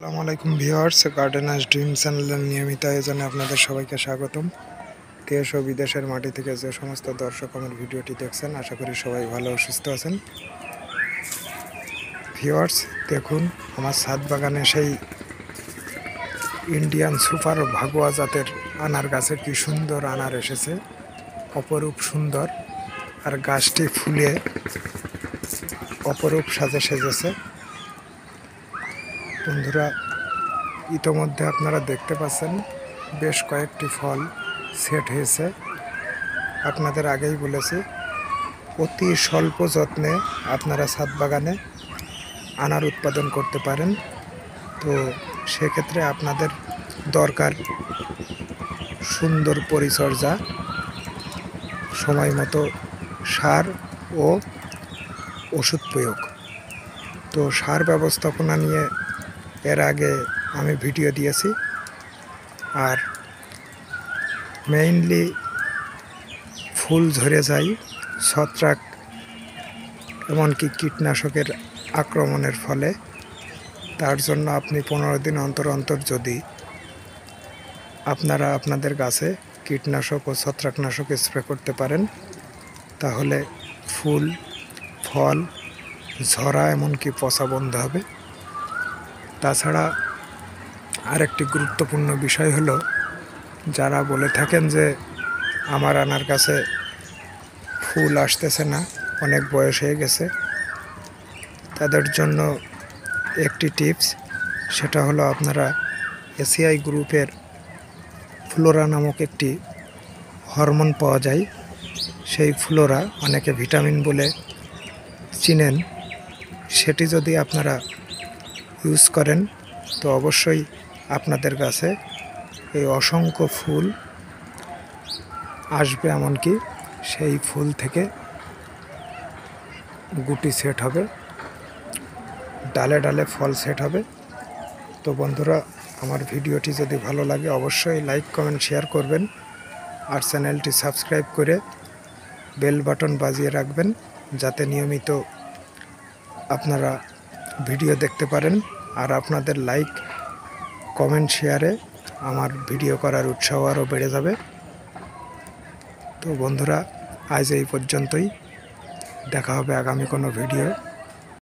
আসসালামু আলাইকুম viewers, গার্ডেনার্স dream চ্যানেলের নিয়মিত আয়োজনে আপনাদের সবাইকে স্বাগতম। দেশ ও বিদেশের মাটি থেকে যে সমস্ত দর্শক আমার ভিডিওটি দেখছেন, আশা করি সবাই ভালো ও সুস্থ আছেন। ভিউয়ার্স, দেখুন আমার ছাদ বাগানে সেই ইন্ডিয়ান সুপার ভাগুয়া জাতের আনার গাছের কি সুন্দর আনার এসেছে, অপরূপ সুন্দর। আর গাছটি ফুলে অপরূপ সাজে সেজেছে। বন্ধুরা, ইতোমধ্যে আপনারা দেখতে পাচ্ছেন বেশ কয়েকটি ফল সেট হয়েছে। আপনাদের আগেই বলেছি, অতি স্বল্প যত্নে আপনারা ছাদ বাগানে আনার উৎপাদন করতে পারেন। তো সেক্ষেত্রে আপনাদের দরকার সুন্দর পরিচর্যা, সময় মতো সার ও ওষুধ প্রয়োগ। তো সার ব্যবস্থাপনা নিয়ে এর আগে আমি ভিডিও দিয়েছি। আর মেইনলি ফুল ঝরে যায়, ছত্রাক এমনকি কীটনাশকের আক্রমণের ফলে। তার জন্য আপনি 15 দিন অন্তর অন্তর যদি আপনারা আপনাদের গাছে কীটনাশক ও ছত্রাকনাশক স্প্রে করতে পারেন, তাহলে ফুল ফল ঝরা এমনকি পচা বন্ধ হবে। তাছাড়া আরেকটি গুরুত্বপূর্ণ বিষয় হলো, যারা বলে থাকেন যে আমার আনার কাছে ফুল আসতেছে না, অনেক বয়স হয়ে গেছে, তাদের জন্য একটি টিপস, সেটা হলো আপনারা এসিআই গ্রুপের ফ্লোরা নামক একটি হরমোন পাওয়া যায়। সেই ফ্লোরা অনেকে ভিটামিন বলে চিনেন। সেটি যদি আপনারা ইউজ করেন, তো অবশ্যই আপনাদের কাছে এই অসংখ্য ফুল আসবে, এমনকি সেই ফুল থেকে গুটি সেট হবে, ডালে ডালে ফল সেট হবে। তো বন্ধুরা, আমার ভিডিওটি যদি ভালো লাগে অবশ্যই লাইক কমেন্ট শেয়ার করবেন, আর চ্যানেলটি সাবস্ক্রাইব করে বেল বাটন বাজিয়ে রাখবেন, যাতে নিয়মিত আপনারা ভিডিও দেখতে পারেন। আর আপনাদের লাইক কমেন্ট শেয়ারে আমার ভিডিও করার উৎসাহ আরও বেড়ে যাবে। তো বন্ধুরা, আজ এই পর্যন্তই। দেখা হবে আগামী কোনো ভিডিও।